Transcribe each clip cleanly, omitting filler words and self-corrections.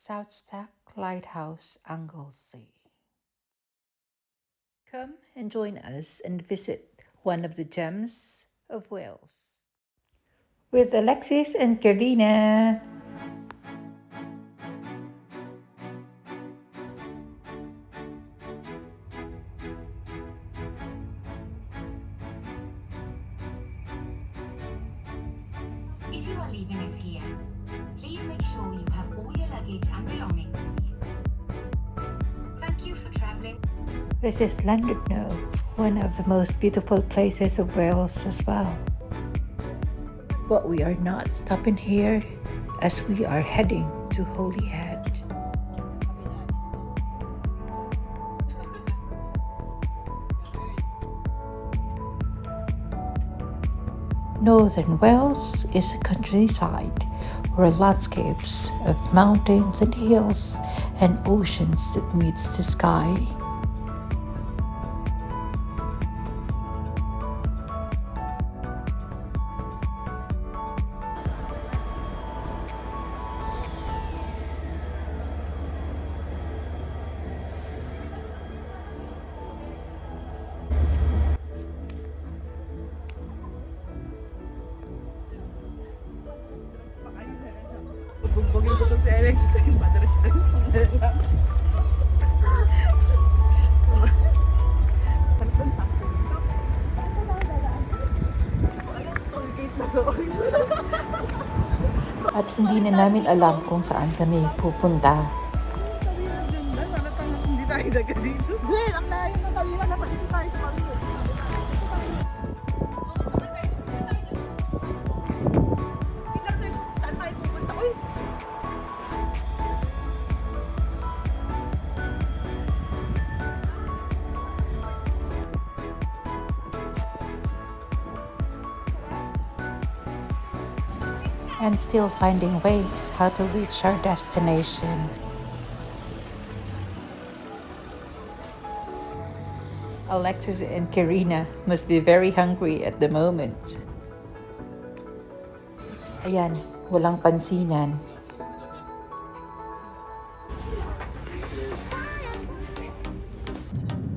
South Stack Lighthouse, Anglesey. Come and join us and visit one of the gems of Wales with Alexis and Karina. If you are leaving us here, please make sure you have all your luggage and belongings with you. Thank you for travelling. This is Llandudno, one of the most beautiful places of Wales as well. But we are not stopping here as we are heading to Holyhead. Northern Wales is a countryside where landscapes of mountains and hills and oceans that meets the sky. Bugbugin ko to si Alexis sa yung madres-tres po na lang. At hindi na namin alam kung saan kami pupunta. Hindi tayo daga dito. Well, ang layo ng kanina, dapat dito tayo sa kanina. Saan tayo pupunta? Uy! And still finding ways how to reach our destination. Alexis and Karina must be very hungry at the moment. Ayan, walang pansinan.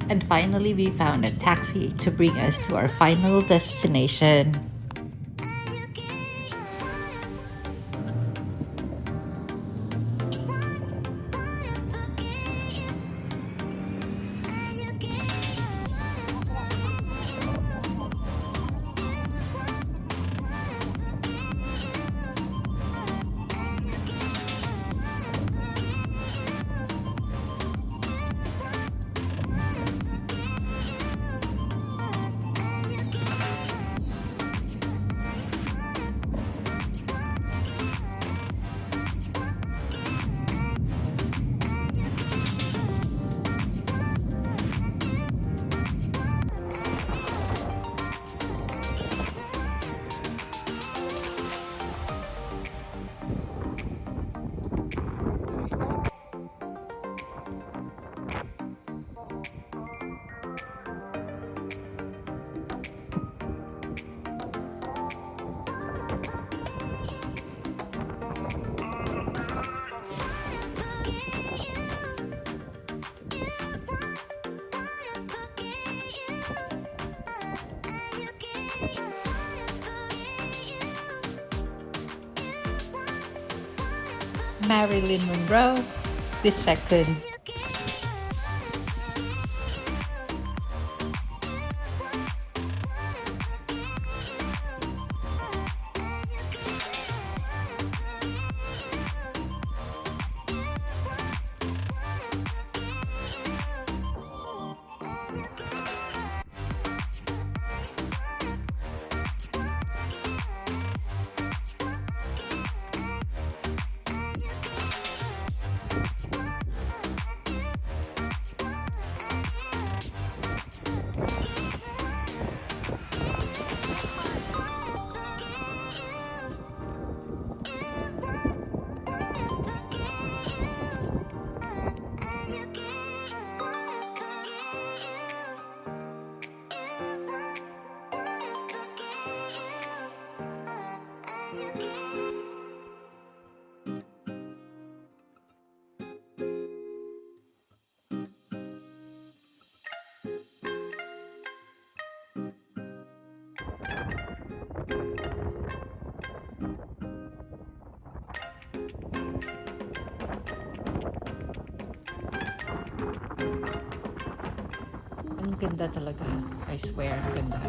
And finally, we found a taxi to bring us to our final destination. Marilyn Monroe, the second. ganda talaga. I swear, ang ganda.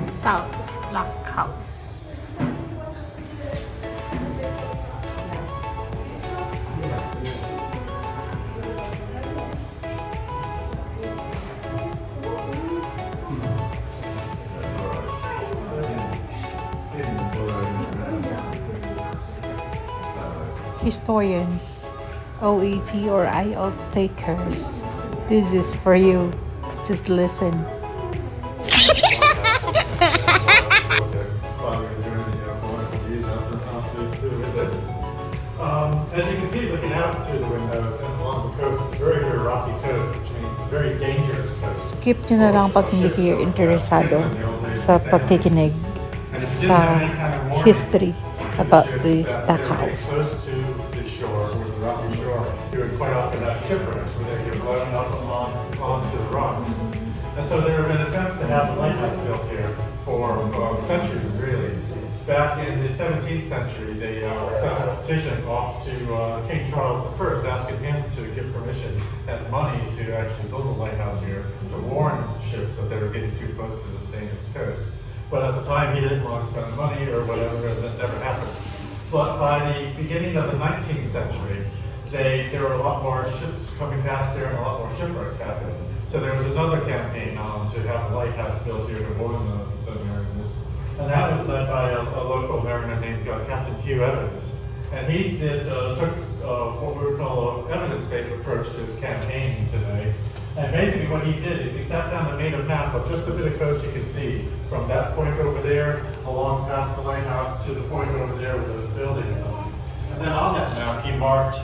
South Lighthouse. Historians, OET or IELTS takers, this is for you. Just listen. As you can see, looking out through the windows and along the coast, it's a very, very rocky coast, which means it's a very dangerous coast. Skip nyo na lang pag hindi kayo interesado sa pakikinig sa history about the Lighthouse. Close to the shore, or the rocky shore, you would quite often have shipwrecks where they get blown up onto the rocks. And so there have been attempts to have a lighthouse built here for centuries, really. Back in the 17th century, they sent a petition off to King Charles I, asking him to give permission and money to actually build a lighthouse here to warn ships that they were getting too close to this dangerous coast. But at the time, he didn't want to spend money or whatever, and that never happened. But by the beginning of the 19th century, there were a lot more ships coming past there and a lot more shipwrecks happening. So there was another campaign on to have a lighthouse built here to warn the mariners. And that was led by a local mariner named Captain Hugh Evans. And he took what we would call an evidence-based approach to his campaign today. And basically what he did is he sat down and made a map of just the bit of coast you can see from that point over there, along past the lighthouse, to the point over there where those buildings are. And then on that map, he marked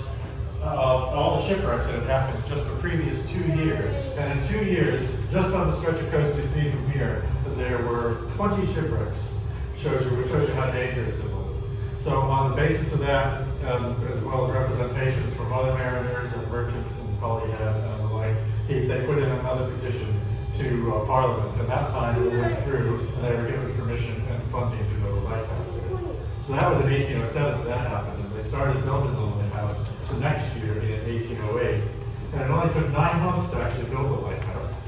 all the shipwrecks that had happened just the previous 2 years. And in 2 years, just on the stretch of coast you see from here, there were 20 shipwrecks, which shows you how dangerous it was. So on the basis of that, as well as representations from other mariners and merchants and Polyhead and the like, they put in another petition to Parliament. And that time it went through, and they were given permission and funding to build a lighthouse here. So that was in 1807 that happened, and they started building the lighthouse the next year in 1808. And it only took 9 months to actually build the lighthouse.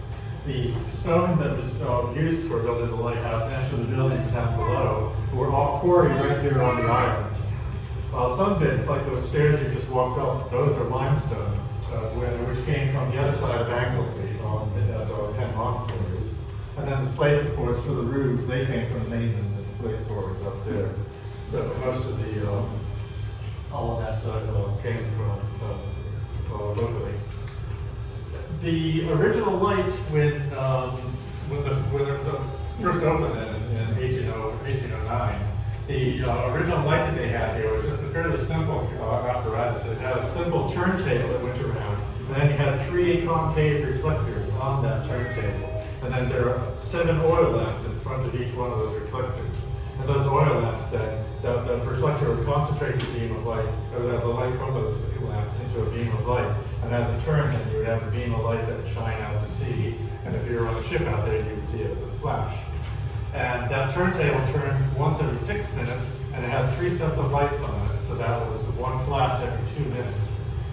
The stone that was used for building the lighthouse and for the buildings down below were all quarried right here on the island. Some bits, like those stairs you just walked up, those are limestone, which came from the other side of Anglesey at the Penn Rock quarries. And then the slates, of course, for the roofs, they came from Maine and the slate quarries up there. So most of the, all of that came from locally. The original light when it was first opened in 1809, the original light that they had here was just a fairly simple apparatus. It had a simple turntable that went around, and then you had 3 concave reflectors on that turntable. And then there are 7 oil lamps in front of each one of those reflectors. And those oil lamps then, the reflector would concentrate the beam of light, or the light from those lamps into a beam of light. And as it turned, then you would have a beam of light that would shine out to sea. And if you were on a ship out there, you would see it as a flash. And that turntable turned once every 6 minutes, and it had 3 sets of lights on it. So that was 1 flash every 2 minutes.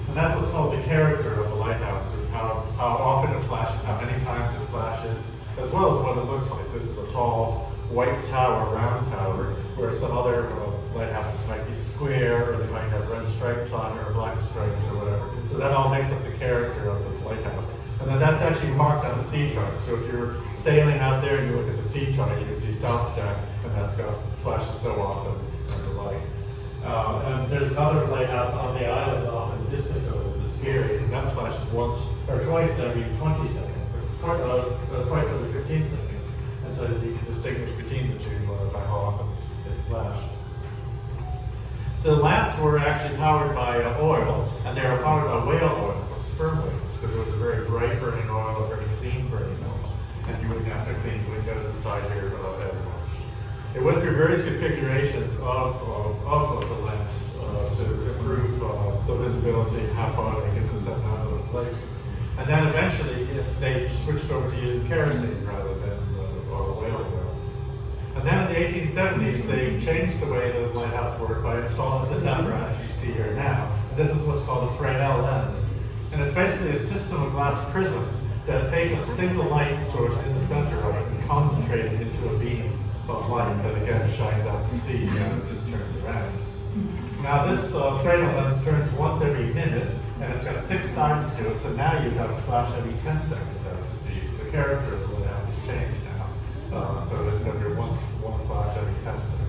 And that's what's called the character of the lighthouse, how often it flashes, how many times it flashes, as well as what it looks like. This is a tall, white tower, round tower, where some other lighthouses might be square, or they might have red stripes on it, or black stripes, or whatever. So that all makes up the character of the lighthouse. And then that's actually marked on the sea chart. So if you're sailing out there and you look at the sea chart, you can see South Stack, and that's got flashes so often, and the like. And there's another lighthouse on the island off in the distance over the Skerries, and that flashes once or twice every 20 seconds, twice every 15 seconds. And so that you can distinguish between the two by how often they flash. The lamps were actually powered by oil, and they were powered by whale oil from sperm whales, because it was a very bright burning oil, a very clean burning oil, and you wouldn't have to clean windows inside here as much. It went through various configurations of the lamps to improve the visibility, how far they get to set down those lights. And then eventually they switched over to using kerosene rather than whale oil. And then in the 1870s, they changed the way the lighthouse worked by installing this apparatus you see here now. And this is what's called a Fresnel lens. And it's basically a system of glass prisms that take a single light source in the center of it and concentrate it into a beam of light that again shines out to sea as this turns around. Now this Fresnel lens turns once every minute, and it's got 6 sides to it, so now you've got a flash every 10 seconds out to sea. So the character of the lens has changed now. So it's every one flash every 10 seconds.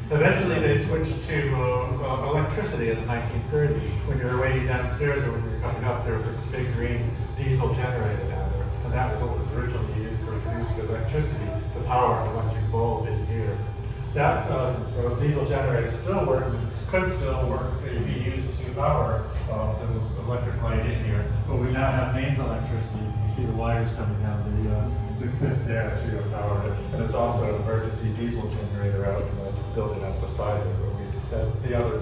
Eventually they switched to electricity in the 1930s. When you were waiting downstairs or when you were coming up, there was a big green diesel generator down there. And that was what was originally used to produce the electricity to power an electric bulb in here. That diesel generator still works, it could still work, it could be used to power the electric light in here. But we now have mains electricity. You can see the wires coming down the cliff there to power it. And it's also an emergency diesel generator out in the building up beside it. But the other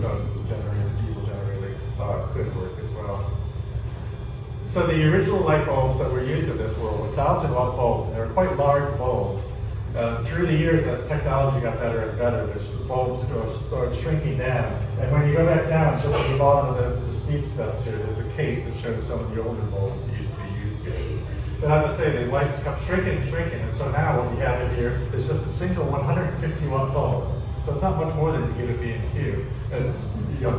diesel generator could work as well. So the original light bulbs that were used in this were 1,000-watt bulbs, and they were quite large bulbs. Through the years, as technology got better and better, the bulbs started shrinking down. And when you go back down, just at the bottom of the steep steps here, there's a case that shows some of the older bulbs that used to be used here. But as I say, the lights kept shrinking and shrinking, and so now what you have in here is just a single 150-watt bulb. So it's not much more than you get at B&Q. And it's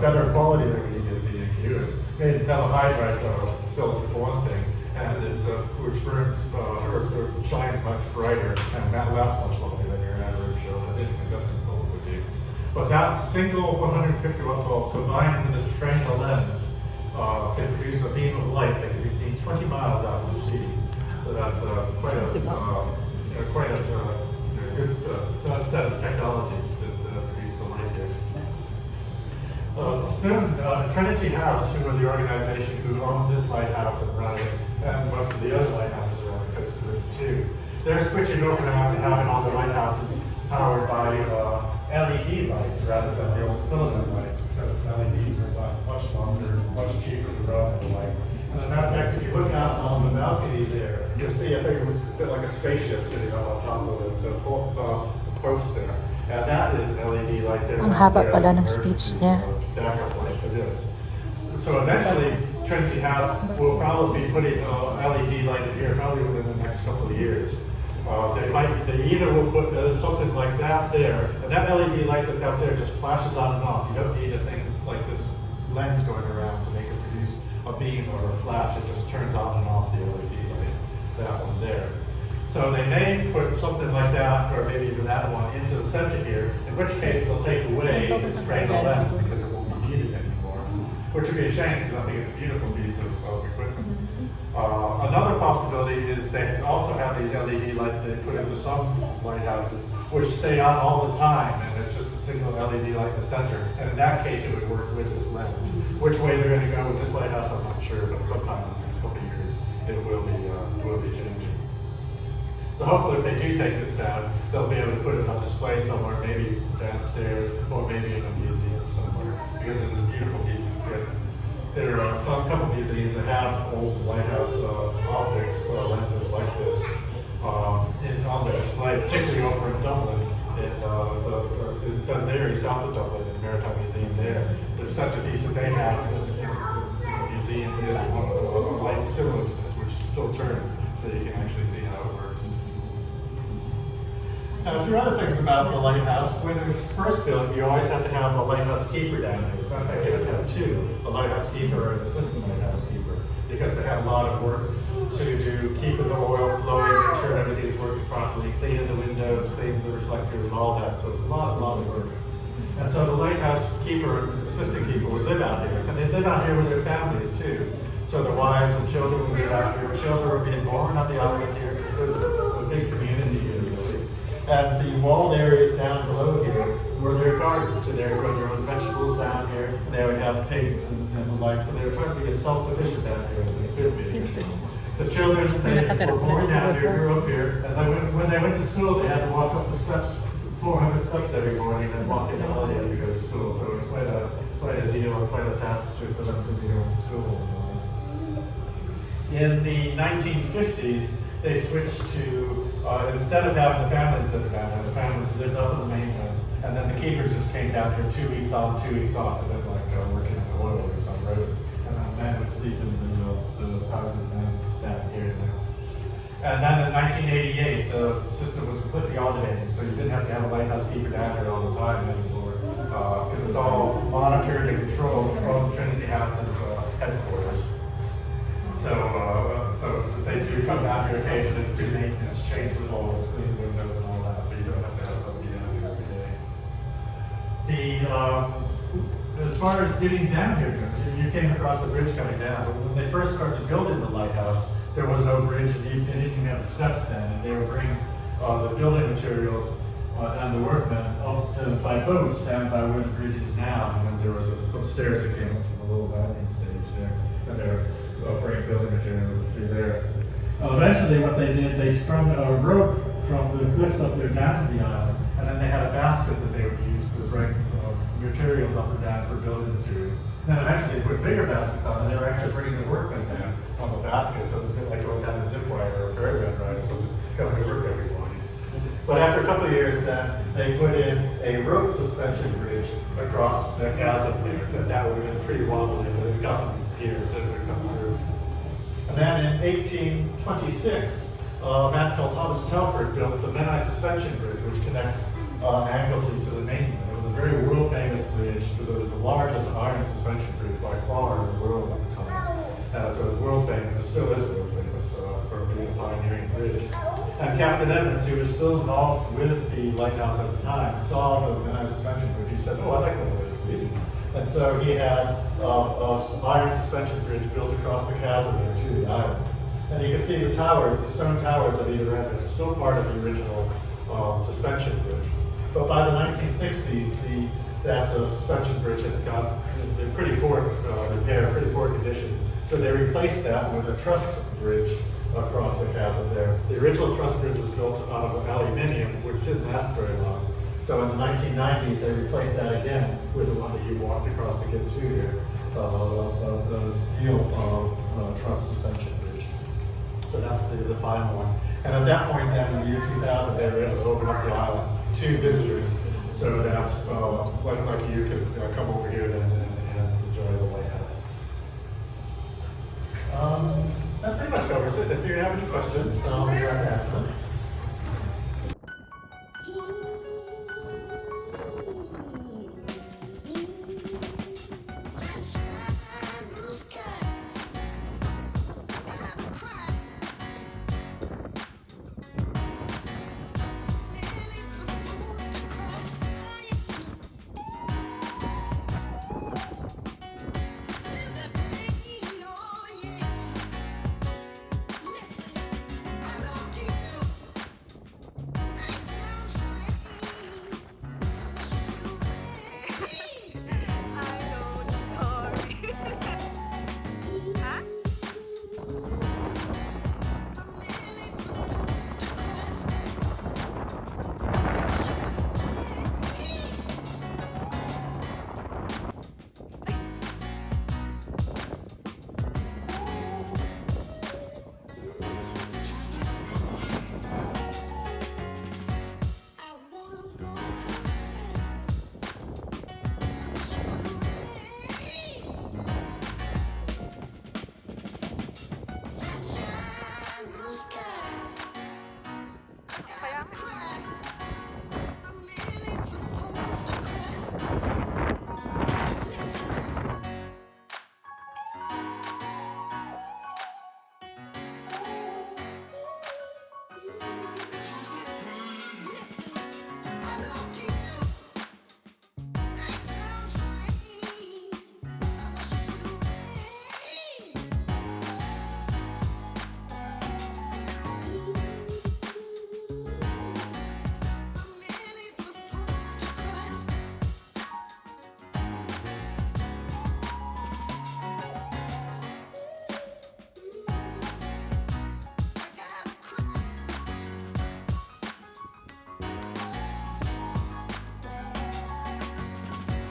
better quality than you get at B&Q. It's made in tetrahydride filter for one thing. And it's which burns or shines much brighter and that lasts much longer than your average incandescent bulb would do. But that single 150-watt bulb combined with this Fresnel lens can produce a beam of light that can be seen 20 miles out to sea. So that's quite a good set of technology that produce the light here. Soon, Trinity House, who were the organization who owned this lighthouse and run it, and most of the other lighthouses around the coast of it too, they're switching over now to having all the lighthouses powered by LED lights rather than the old filament lights, because LEDs would last much longer, much cheaper to run the light. As a matter of fact, if you look out on the balcony there, you'll see I think it's a bit like a spaceship sitting on top of the post there. And that is an LED light there. Ang haba pala ng speech niya. Backup light for this. So eventually, Trinity House will probably be putting an LED light in here probably within the next couple of years. They either will put something like that there, and that LED light that's out there just flashes on and off. You don't need a thing like this lens going around to make it produce a beam or a flash. It just turns on and off the LED light, that one there. So they may put something like that, or maybe even that one, into the center here, in which case they'll take away this Fresnel lens because it won't be needed anymore, which would be a shame because I think it's a beautiful piece of equipment. Another possibility is they also have these LED lights they put into some lighthouses, which stay on all the time, and it's just a single LED light in the center. And in that case, it would work with this lens. Which way they're going to go with this lighthouse, I'm not sure, but sometime in the next couple of years, it will be changing. So hopefully if they do take this down, they'll be able to put it on display somewhere, maybe downstairs, or maybe in a museum somewhere, because it is a beautiful piece of equipment. There are a couple museums that have old lighthouse optics lenses like this on the display, particularly over in Dublin, in Dundee, south of Dublin, in the Maritime Museum there. The centerpiece that they have the museum is one of a light similar to this, which still turns, so you can actually see how it works. Now, a few other things about the lighthouse. When it was first built, you always have to have a lighthouse keeper down here. As a matter of fact, you have to have two, a lighthouse keeper and an assistant lighthouse keeper, because they have a lot of work to do, keeping the oil flowing, make sure everything's working properly, cleaning the windows, cleaning the reflectors and all that. So it's a lot of work. And so the lighthouse keeper, assistant keeper, would live out here. And they'd live out here with their families too. So their wives and children would live out here. Children were being born on the island here. It was a big community here, really. And the walled areas down below here were their gardens. So they would grow their own vegetables down here. And they would have pigs and the like. So they were trying to be as self-sufficient down here as they could be. The children, they were born down here, grew up here. And then when they went to school, they had to walk up the steps, 400 steps every morning, and walk into Holiday to go to school. So it was quite a deal and quite a task for them to be going to school. In the 1950s, they switched to, instead of having the families live down there, the families lived up on the mainland, and then the keepers just came down here 2 weeks on, 2 weeks off, a bit like working in the oil rigs on roads. And men would sleep in the houses down here now. And then in 1988, the system was completely automated, so you didn't have to have a lighthouse keeper down here all the time anymore, because it's all monitored and controlled from Trinity House's headquarters. So they do come down here occasionally to do maintenance, change the walls, clean the windows and all that, but you don't have to have somebody down here every day. As far as getting down here goes, you came across the bridge coming down, but when they first started building the lighthouse, there was no bridge, and you didn't have the steps then, and they would bring the building materials and the workmen up by boats down by where the bridge is now, and then there was some stairs that came up from a little landing stage there, and they were bringing building materials through there. Eventually what they did, they strung a rope from the cliffs up there down to the island, and then they had a basket that they would use to bring materials up and down for building materials. And then eventually they put bigger baskets on, and they were actually bringing the workmen down on the basket, so it was a bit like going down a zip line or a ferry boat ride or something, coming to work every morning. But after a couple of years then, they put in a rope suspension bridge across the chasm there. That would have been pretty wobbly, but it got them here to come through. And then in 1826, a man called Thomas Telford built the Menai Suspension Bridge, which connects Anglesey to the mainland. It was a very world-famous bridge because it was the largest iron suspension bridge by far in the world at the time. So it was world-famous. It still is world-famous for being a pioneering bridge. And Captain Evans, who was still involved with the lighthouse at the time, saw the Menai Suspension Bridge. He said, "Oh, I'd like one of those, please." And so he had an iron suspension bridge built across the chasm there to the island. And you can see the towers, the stone towers at either end, are still part of the original suspension bridge. But by the 1960s, that suspension bridge had got in pretty poor repair, pretty poor condition. So they replaced that with a truss bridge across the chasm there. The original truss bridge was built out of aluminium, which didn't last very long. So in the 1990s, they replaced that again with the one that you walked across to get to here, the steel truss suspension bridge. So that's the final one. And at that point then, in the year 2000, they were able to open up the island to visitors so that like you could come over here then and enjoy the lighthouse. That pretty much covers it. If you have any questions, I'm here to answer them.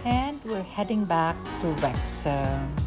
And we're heading back to Wrexham.